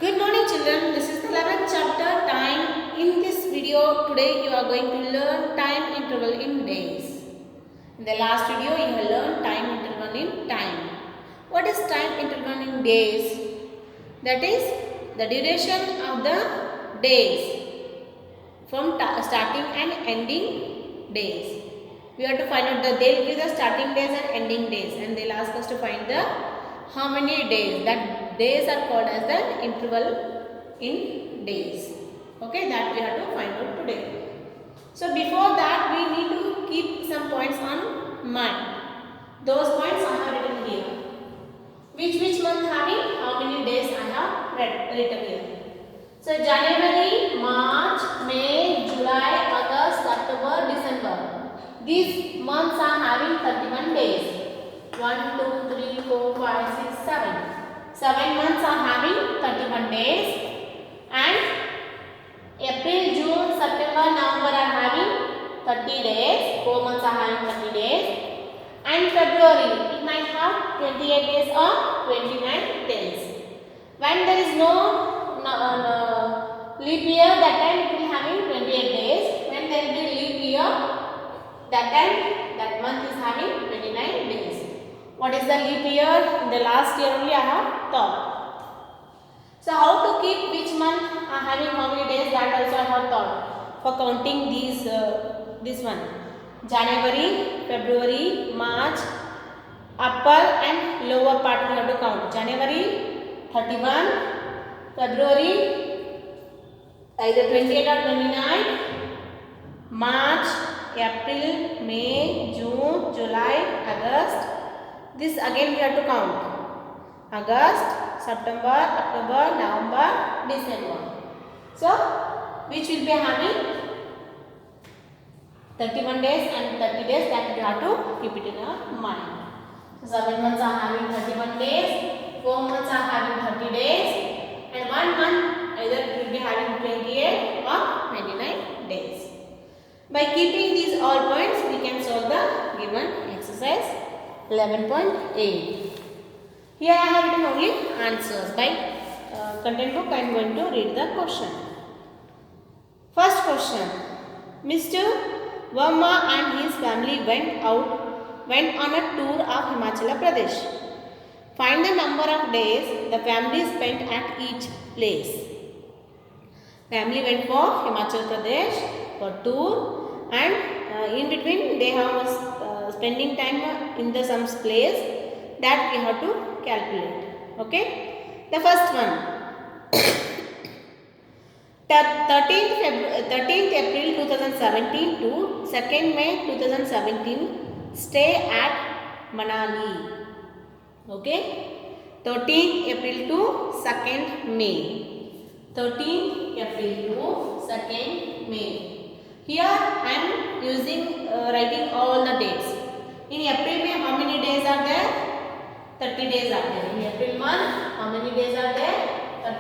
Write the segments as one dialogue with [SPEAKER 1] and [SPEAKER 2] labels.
[SPEAKER 1] Good morning children, this is the 11th chapter time. In this video today you are going to learn time interval in days. In the last video you have learned time interval in time. What is time interval in days? That is the duration of the days from starting and ending days. We have to find out they will give the starting days and ending days, and they will ask us to find the how many days. That days are called as the interval in days. Okay, that we have to find out today. So before that we need to keep some points on mind. Those points I have written here. Which month having how many days I have written here. So January, March, May, July, August, October, December. These months are having 31 days. 1, 2, 3, 4, 5, 6, 7. 7 months are having 31 days. And April, June, September, November are having 30 days. 4 months are having 30 days. And February, it might have 28 days or 29 days. When there is no leap year, that time it will having 28 days. When there will be leap year, that time that month is having 29 days. What is the leap year? In the last year only I have taught. So how to keep which month having how many days, that also I have taught. For counting these this one. January, February, March, upper and lower part we have to count. January 31, February either 28 or 29, March, April, May, June, July, August. This again we have to count. August, September, October, November, December. So which will be having 31 days and 30 days, that we have to keep it in our mind. So 7 months are having 31 days, 4 months are having 30 days, and 1 month either it will be having 28 or 29 days. By keeping these all points, we can solve the given exercise 11.8. Here I have written only answers. By content book I am going to read the question. First question. Mr. Verma and his family went on a tour of Himachal Pradesh. Find the number of days the family spent at each place. Family went for Himachal Pradesh for tour, and in between they have spending time in the some place, that we have to calculate. Okay. The first one. 13th April 2017 to 2nd May 2017 stay at Manali. Okay. 13th April to 2nd May. 13th April to 2nd May. Here I am using writing all the dates. In April May how many days are there? 30 days are there. In April month how many days are there?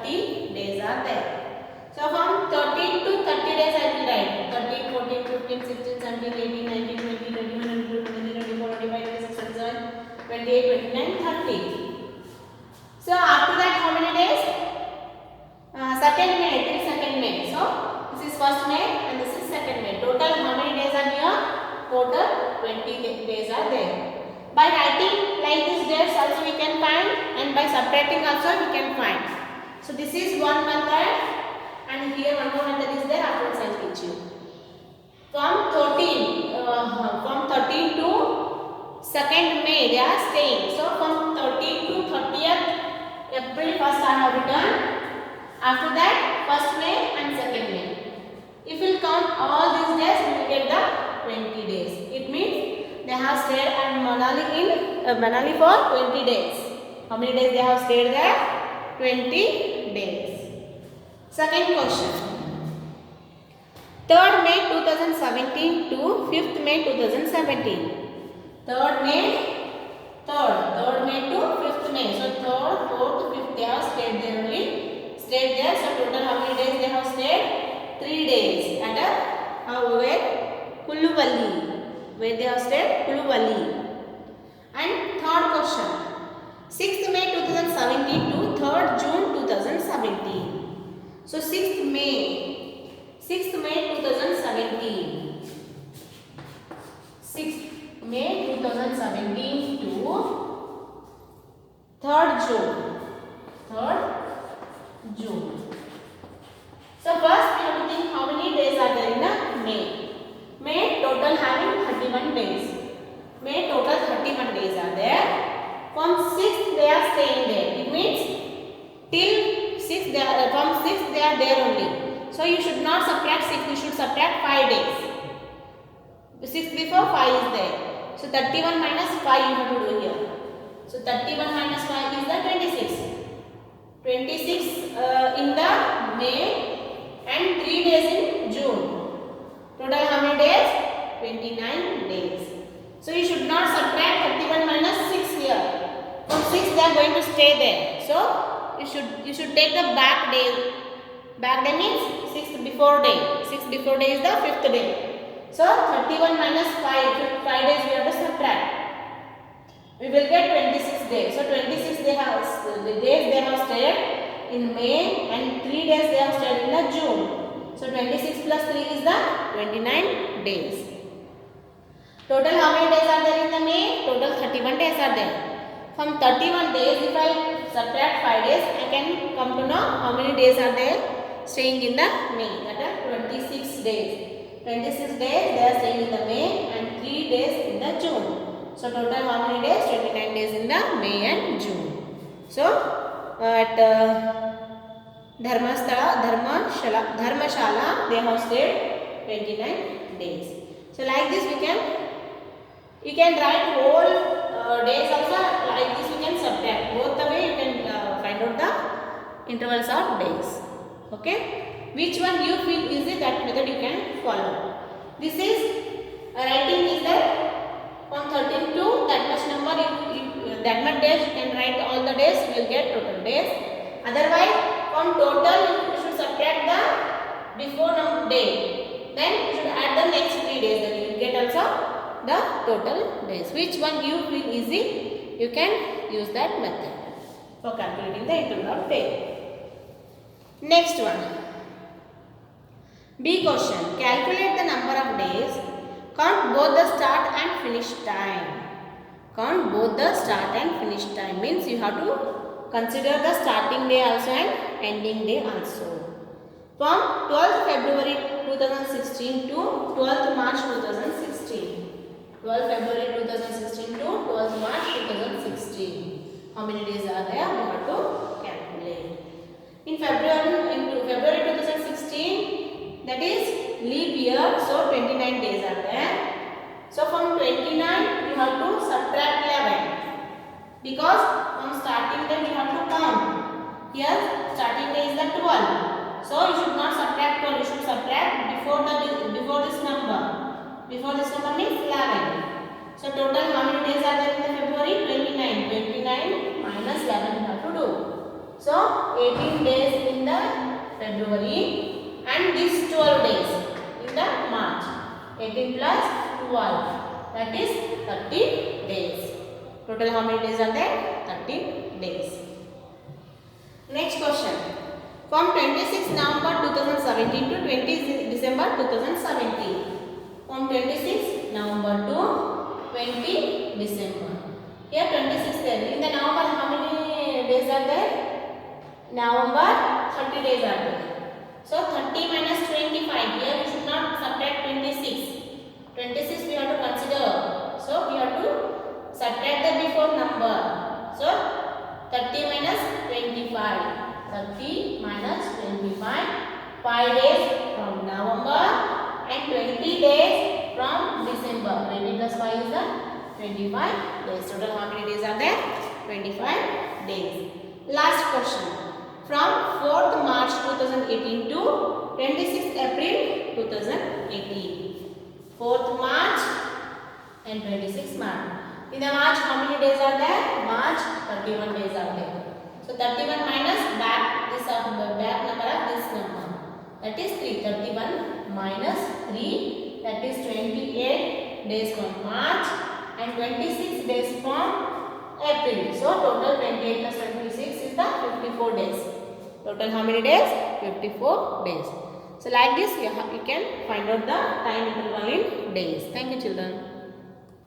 [SPEAKER 1] 30 days are there. So from 13 to 30 days I will write 13, 14, 15, 16, 17, 18, 19, 20, 21, 22, 23, 24, 25, 26, 27, 28, 29, 30. So after that how many days? 2nd May, till 2nd May. So this is 1st May and this is 2nd May. Total how many days are here? Total 20 days are there. By writing like this dates also we can find, and by subtracting also we can find. So this is one method. And here one more method is there, after I will teach you. From 13 to 2nd May they are staying. So from 13 to 30th April first I have written. After that 1st May and 2nd May. If we will count all these days, we will get the 20 days. It means they have stayed at Manali for 20 days. How many days they have stayed there? 20 days. Second question. 3rd May 2017 to 5th May 2017. 3rd May to 5th May. So 3rd, 4th, 5th they have stayed there only. Stayed there. So total how many days they have stayed? 3 days at where? Kuluvali. Where they have stayed? Kuluvali. And third question. 6th May 2017 to 3rd June 2017. So 6th May 2017. 6th May 2017 to 3rd June. So first we have to think how many days are there in the May. May total having 31 days. May total 31 days are there. From 6th they are staying there. It means till 6th they are, from 6th they are there only. So you should not subtract 6. You should subtract 5 days. 6 before 5 is there. So 31 minus 5 you have to do here. So 31 minus 5 is the 26. 26 in the May and 3 days in June. Total how many days? 29 days. So you should not subtract 31 minus 6 here. From 6 they are going to stay there. So you should take the back day. Back day means 6th before day. 6th before day is the 5th day. So 31 minus 5 days we have to subtract. We will get 26 days. So 26 days they have stayed in May and 3 days they have stayed in the June. So 26 plus 3 is the 29 days. Total how many days are there in the May? Total 31 days are there. From 31 days, if I subtract 5 days, I can come to know how many days are there staying in the May. That are 26 days. 26 days they are staying in the May and 3 days in the June. So total how many days? 29 days in the May and June. So at Dharmashala they have stayed 29 days. So like this you can write whole days also. Like this you can subtract. Both the way you can find out the intervals of days. Okay. Which one you feel easy, that method you can follow. This is writing is that from 13 to that much number, that much days you can write all the days, you will get total days. Otherwise from total you should subtract the before day. Then you should add the next 3 days. Then you will get also the total days. Which one you feel easy, you can use that method for calculating the interval of day. Next one. B question. Calculate the number of days. Count both the start and finish time. Count both the start and finish time means you have to consider the starting day also and ending day also. From 12th February 2016 to 12th March 2016. 12th February 2016 to 12th March 2016. How many days are there? We have to calculate. In February 2016, that is leap year, so 29 days are there. So from 29 you have to subtract 11 because from starting day we have to count. Here starting day is the 12. So you should not subtract 12. You should subtract before this number. Before this number means 11. So total how many days are there in the February? 29. 29 minus 11 you have to do. So 18 days in the February and these 12 days in the March. 18 plus 12, that is 30 days. Total how many days are there? 30 days. Next question. From 26 November 2017 to 20 December 2017. From 26 November to 20 December. Here 26 there. In the November how many days are there? November 30 days are there. So 30 minus 25. Here we should not subtract 26. 26 we have to consider. So we have to subtract the before number. So 30 minus 25. 30 minus 25. 5 days from November and 20 days from December. 20 plus 5 is the 25 days. Total how many days are there? 25 days. Last question. From 4th March 2018 to 26th April 2018. 4th March and 26th March. In the March how many days are there? March 31 days are there. So 31 minus back number of this number. That is 3. 31 minus 3, that is 28 days from March and 26 days from April. So total 28 plus 26 is the 54 days. Total how many days? 54 days. So like this you can find out the time interval in days. Thank you children.